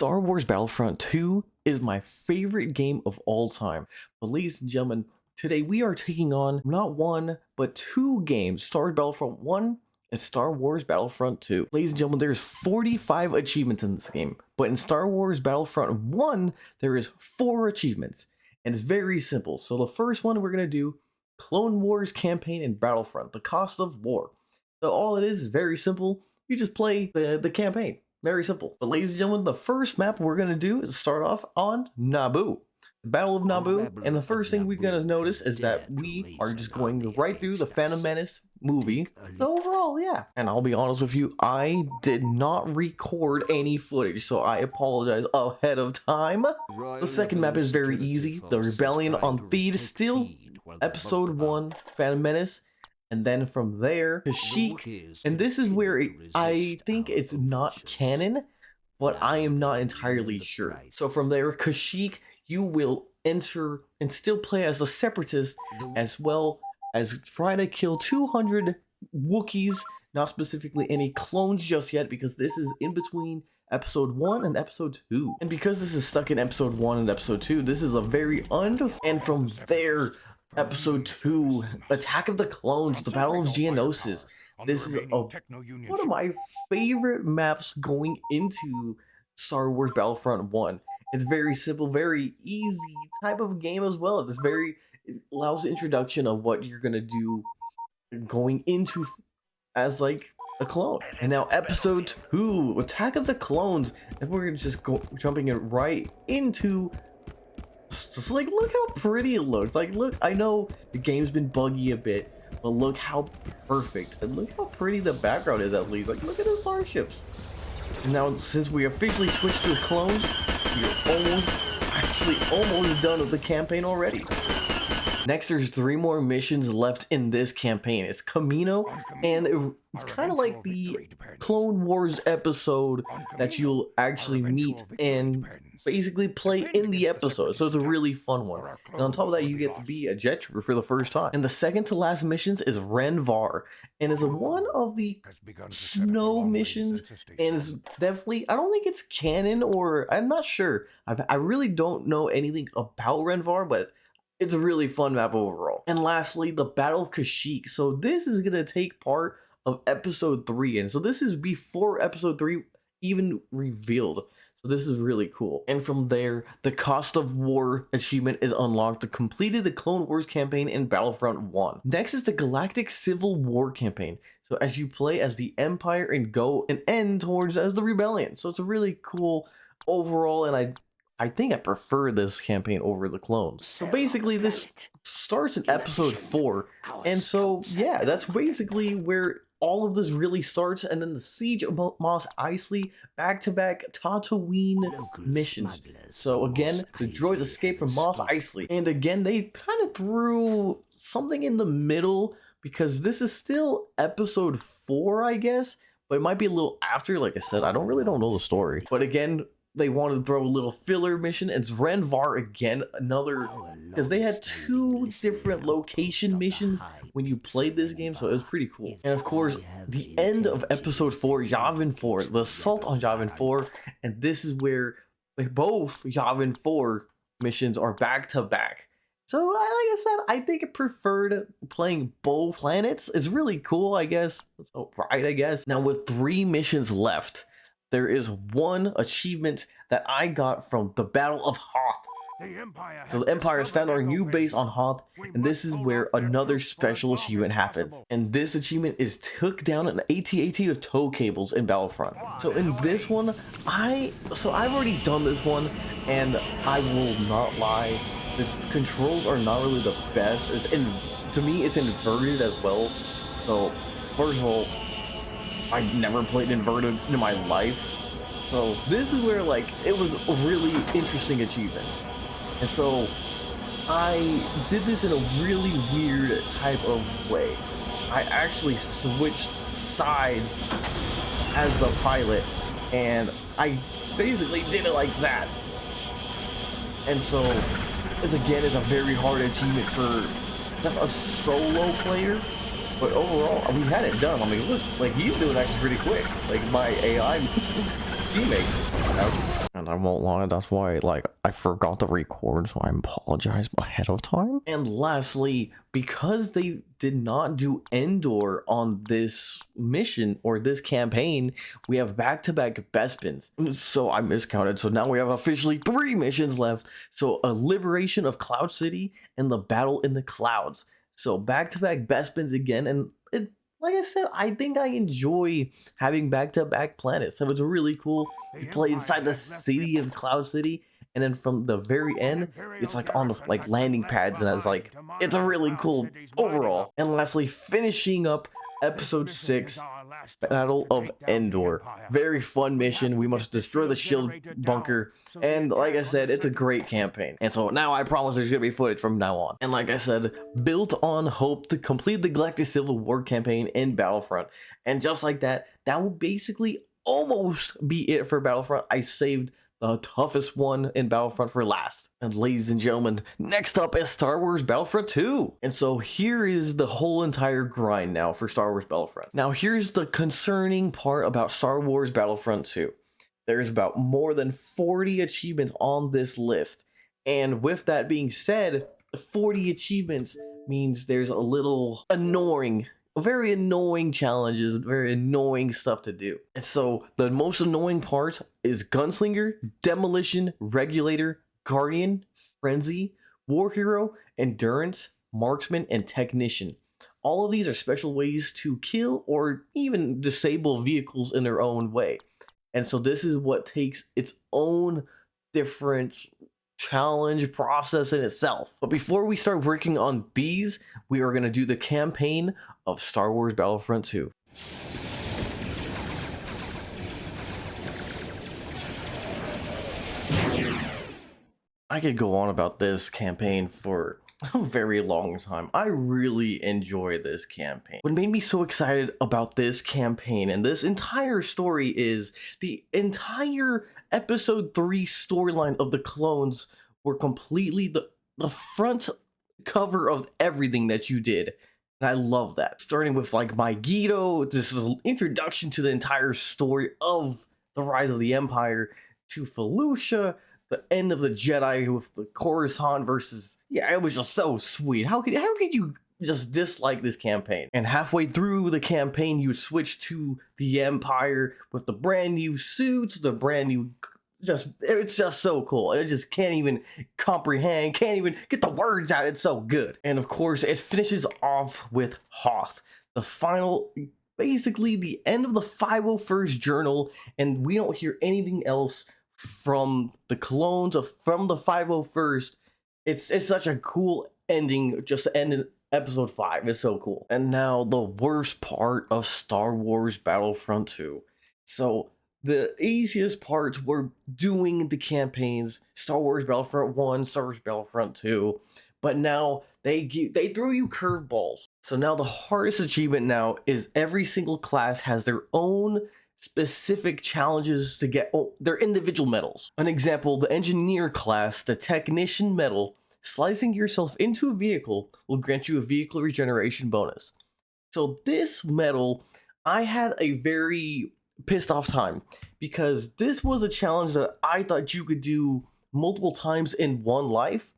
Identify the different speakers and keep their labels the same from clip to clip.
Speaker 1: Star Wars Battlefront 2 is my favorite game of all time. But ladies and gentlemen, today we are taking on not one, but two games, Star Wars Battlefront 1 and Star Wars Battlefront 2. Ladies and gentlemen, there's 45 achievements in this game, but in Star Wars Battlefront 1, there is 4 achievements, and it's very simple. So the first one we're going to do, Clone Wars campaign in Battlefront, the cost of war. So all it is very simple. You just play the campaign. Very simple. But ladies and gentlemen, the first map we're going to do is start off on Naboo. The Battle of Naboo. And the first thing we're going to notice is that we are just going right through the Phantom Menace movie. So overall, yeah. And I'll be honest with you, I did not record any footage, so I apologize ahead of time. The second map is very easy. The Rebellion on Theed, still Episode 1, Phantom Menace. And then from there, Kashyyyk, and this is where I think it's not canon, but I am not entirely sure. So from there, Kashyyyk, you will enter and still play as a separatist, as well as try to kill 200 Wookiees, not specifically any clones just yet, because this is in between Episode 1 and Episode 2. And because this is stuck in Episode 1 and Episode 2, this is a very and from there, Episode 2, Attack of the Clones, the Battle of Geonosis. This is one of my favorite maps going into Star Wars Battlefront 1. It's very simple, very easy type of game as well. It allows the introduction of what you're gonna do going into as like a clone. And now Episode 2, Attack of the Clones, and we're gonna just go jumping it right into. Just like, look how pretty it looks. Like, look, I know the game's been buggy a bit, but look how perfect. And look how pretty the background is, at least. Like, look at the starships. And now, since we officially switched to clones, we're almost done with the campaign already. Next, there's 3 more missions left in this campaign. It's Camino, and it's kind of like the Clone Wars episode that you'll actually meet and basically play in the episode. So it's a really fun one. And on top of that, you get to be a jet trooper for the first time. And the second to last missions is Renvar, and it's one of the snow missions, and it's definitely, I don't think it's canon, or I'm not sure. I really don't know anything about Renvar, but it's a really fun map overall. And lastly, the Battle of Kashyyyk. So this is going to take part of Episode 3. And so this is before Episode 3 even revealed. So this is really cool. And from there, the Cost of War achievement is unlocked to completed the Clone Wars campaign in Battlefront 1. Next is the Galactic Civil War campaign. So as you play as the Empire and go and end towards as the Rebellion. So it's a really cool overall, and I think I prefer this campaign over the clones. So basically this starts in Episode 4. And so yeah, that's basically where all of this really starts. And then the Siege of Mos Eisley, back-to-back Tatooine missions. So again, the droids escape from Mos Eisley. And again, they kind of threw something in the middle, because this is still Episode 4, I guess. But it might be a little after, like I said, I don't know the story. But again, they wanted to throw a little filler mission. It's Renvar again, another, because they had 2 different location missions when you played this game, so it was pretty cool. And of course, the end of Episode 4, Yavin 4, the assault on Yavin 4, and this is where both Yavin 4 missions are back to back. So like I said, I think I preferred playing both planets. It's really cool, I guess. So right, I guess. Now with 3 missions left, there is one achievement that I got from the Battle of Hoth. So the Empire has found our new base on Hoth, and this is where another special achievement happens. And this achievement is took down an AT-AT with tow cables in Battlefront. So in this one, I've already done this one, and I will not lie, the controls are not really the best. To me, it's inverted as well. So first of all, I never played inverted in my life, so this is where like it was a really interesting achievement. And so I did this in a really weird type of way. I actually switched sides as the pilot, and I basically did it like that. And so it's a very hard achievement for just a solo player. But overall, we had it done. I mean, look, like he's doing actually pretty quick. Like my AI teammate. And I won't lie, that's why, like, I forgot to record, so I apologize ahead of time. And lastly, because they did not do Endor on this mission or this campaign, we have back-to-back Bespins. So I miscounted, so now we have officially 3 missions left. So a liberation of Cloud City and the battle in the clouds. So back-to-back Bespins again, and like I said, I think I enjoy having back-to-back planets. So it's really cool. You play inside the city of Cloud City, and then from the very end, it's like on like landing pads, and it's a really cool overall. And lastly, finishing up episode 6, Battle of Endor. Very fun mission. We must destroy the shield bunker, and like I said, it's a great campaign. And so now I promise there's gonna be footage from now on. And like I said, built on hope to complete the Galactic Civil War campaign in Battlefront. And just like that, that will basically almost be it for Battlefront. I saved the toughest one in Battlefront for last. And ladies and gentlemen, next up is Star Wars Battlefront 2. And so here is the whole entire grind now for Star Wars Battlefront. Now here's the concerning part about Star Wars Battlefront 2. There's about more than 40 achievements on this list. And with that being said, 40 achievements means there's a little annoying, very annoying challenges, very annoying stuff to do. And so the most annoying part is Gunslinger, Demolition, Regulator, Guardian, Frenzy, War Hero, Endurance, Marksman, and Technician. All of these are special ways to kill or even disable vehicles in their own way. And so this is what takes its own different challenge process in itself. But before we start working on these, we are going to do the campaign of Star Wars Battlefront 2. I could go on about this campaign for a very long time. I really enjoy this campaign. What made me so excited about this campaign and this entire story is the entire episode 3 storyline of the clones were completely the front cover of everything that you did. And I love that. Starting with like Megiddo, this is an introduction to the entire story of the rise of the Empire, to Felucia, the end of the Jedi with the Coruscant versus, yeah, it was just so sweet. How could you just dislike this campaign? And halfway through the campaign, you switch to the Empire with the brand new suits, the brand new, it's just so cool. I just can't even comprehend, can't even get the words out. It's so good. And of course, it finishes off with Hoth, the final, basically the end of the 501st Journal, and we don't hear anything else from the clones from the 501st. It's such a cool ending, just to end in episode 5. It's so cool. And now the worst part of Star Wars Battlefront 2. So the easiest parts were doing the campaigns, Star Wars Battlefront 1, Star Wars Battlefront 2, but now they throw you curveballs. So now the hardest achievement now is every single class has their own specific challenges to get their individual medals. An example, the engineer class, the technician medal, slicing yourself into a vehicle will grant you a vehicle regeneration bonus. So this medal, I had a very pissed off time because this was a challenge that I thought you could do multiple times in one life.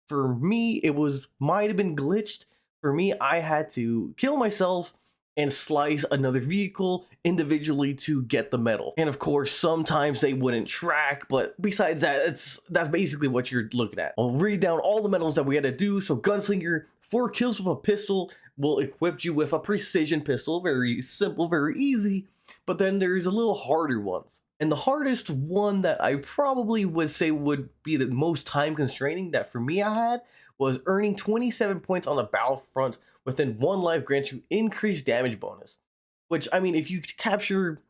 Speaker 1: For me, it might have been glitched. For me, I had to kill myself and slice another vehicle individually to get the medal. And of course, sometimes they wouldn't track, but besides that, that's basically what you're looking at. I'll read down all the medals that we had to do. So Gunslinger, 4 kills with a pistol will equip you with a precision pistol. Very simple, very easy. But then there's a little harder ones. And the hardest one that I probably would say would be the most time constraining that for me I had was earning 27 points on the Battlefront within 1 life grants you increased damage bonus. Which, I mean, if you capture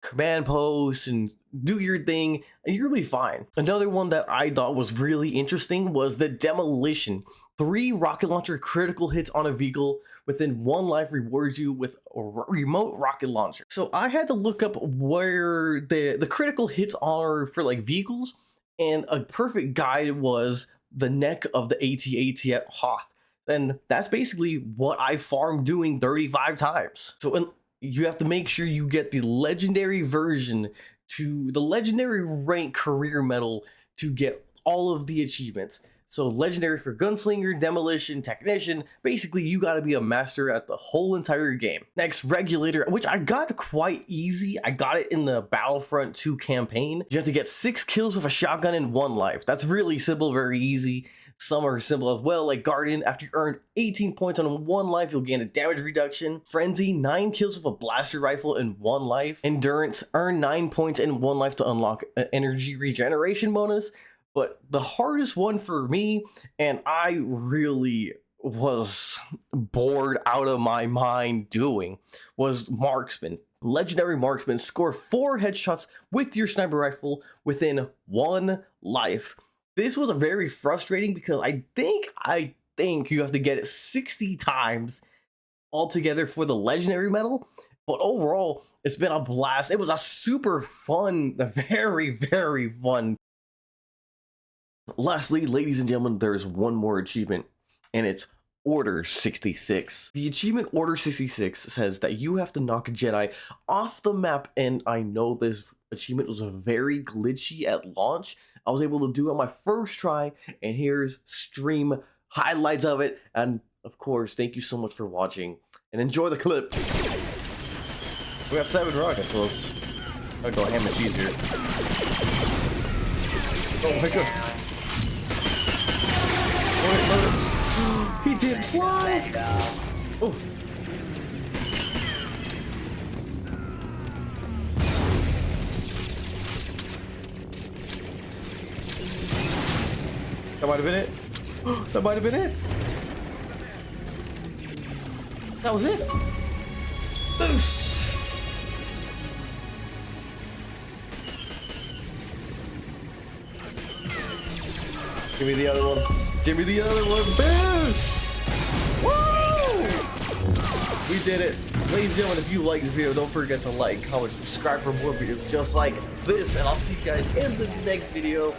Speaker 1: command posts and do your thing, you'll be fine. Another one that I thought was really interesting was the Demolition. 3 rocket launcher critical hits on a vehicle within 1 life rewards you with a remote rocket launcher. So I had to look up where the critical hits are for like vehicles, and a perfect guide was the neck of the AT-AT at Hoth. And that's basically what I farmed doing 35 times. So you have to make sure you get the legendary version to the legendary rank career medal to get all of the achievements. So legendary for gunslinger, demolition, technician. Basically, you got to be a master at the whole entire game. Next, regulator, which I got quite easy. I got it in the Battlefront 2 campaign. You have to get 6 kills with a shotgun in 1 life. That's really simple, very easy. Some are simple as well, like Guardian. After you earn 18 points on 1 life, you'll gain a damage reduction. Frenzy, 9 kills with a blaster rifle in 1 life. Endurance, earn 9 points in 1 life to unlock an energy regeneration bonus. But the hardest one for me, and I really was bored out of my mind doing, was marksman. Legendary marksman, score 4 headshots with your sniper rifle within 1 life. This was a very frustrating because I think you have to get it 60 times altogether for the legendary medal. But overall, it's been a blast. It was a super fun, very, very fun. Lastly, ladies and gentlemen, there's one more achievement, and it's Order 66. The achievement Order 66 says that you have to knock a Jedi off the map, and I know this achievement was very glitchy at launch. I was able to do it on my first try, and here's stream highlights of it. And of course, thank you so much for watching, and enjoy the clip. We got 7 rockets, so let's go ham and cheese here. Oh my god. He did fly! Oh. That might have been it. That might have been it. That was it. Boost. Give me the other one. Give me the other one. Boost! Woo! We did it. Ladies and gentlemen, if you like this video, don't forget to like, comment, subscribe for more videos just like this. And I'll see you guys in the next video.